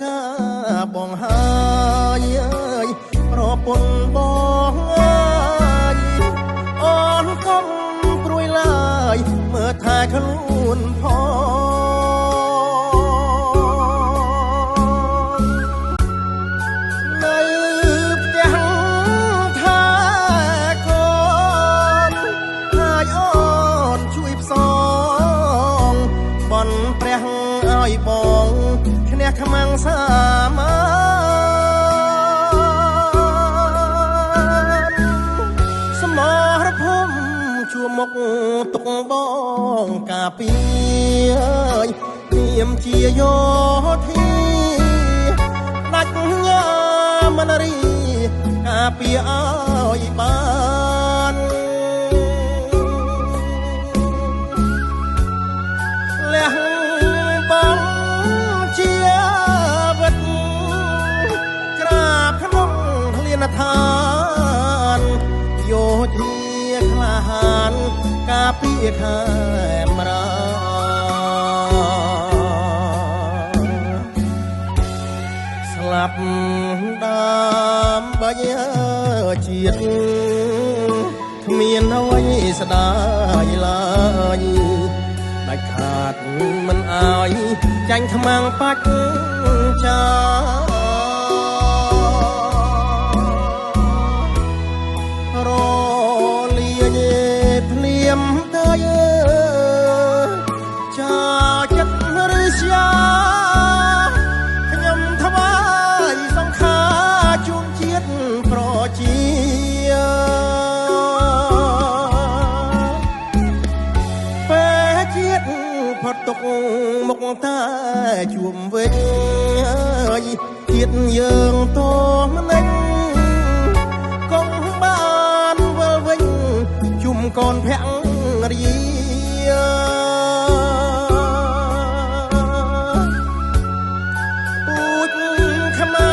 ការបងហើយប្រពន្ធបងអើយអូនកុំព្រួយឡើយមើលថែខ្លួនផងនៅផ្ទះថាកូនហើយអូនជួយផ្សងបន់ព្រះឲ្យបងឈ្នះខ្មាំងសាមាសមរភូមិជួមុខទុកបងការពារនាមជាយោធាដាច់ញ៉ាមនរីការពារឲ្យបានលះបងជាវិតក្រាបក្នុងឃ្លានឋានយោធាក្លាហានការពារខែមរាស្លាប់ដើម្បីជាតិគ្មានអ្វីស្ដាយឡើយដាច់ខាតមិនអើយចាញ់ខ្មាំងបាច់ចារលាយភ្លៀមទៅចាចិត្តឬស្យាខ្ញុំថ្វាយសង្ខារជូនជាតិប្រជាពេលជាតិផុតទុកមុខតែជួមវិញជាតិយើងតម្នេញកុំបានវិលវិញជុំកូនភរិយាពូជខ្មែ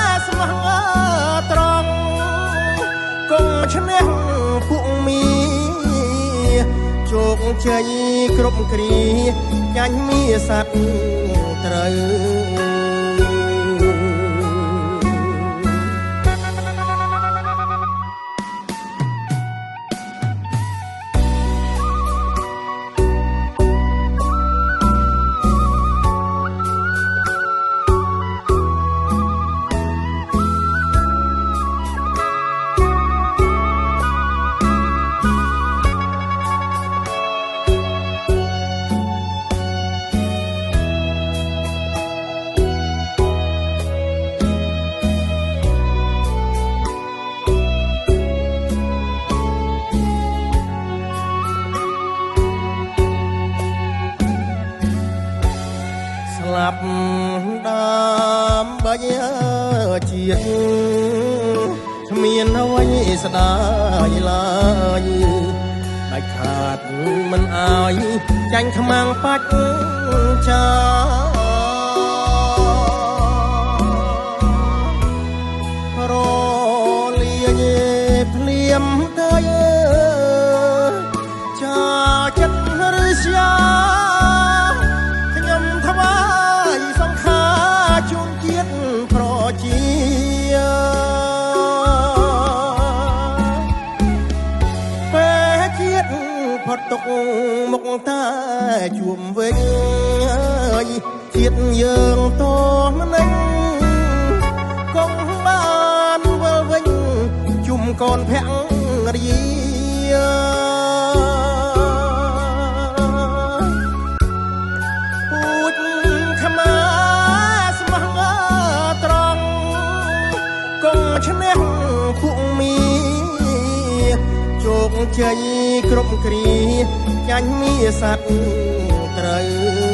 រស្មោះត្រង់កុំឈ្នះពួកមីជោគជ័យគ្រប់គ្រាចាញ់មាស័ក្តិត្រូវស្លាប់ដើម្បីជាតិគ្មានអ្វីស្ដាយឡើយដាច់ខាតមិនអើយចាញ់ខ្មាំងបាច់ចារលាយភ្លៀមទៅចាចិត្តឬស្យាខ្ញុំថ្វាយសង្ខារជូនជាតិប្រជាពេលជាតិផុតទុកមុខតែជួមវិញជាតិយើងតម្នេញកុំបានវិលវិញជុំកូនភរិយាពូជខ្មែរស្មោះត្រង់កុំឈ្នះពួកមីជោគជ័យគ្រប់គ្រាចាញ់មាស័ក្តិត្រូវ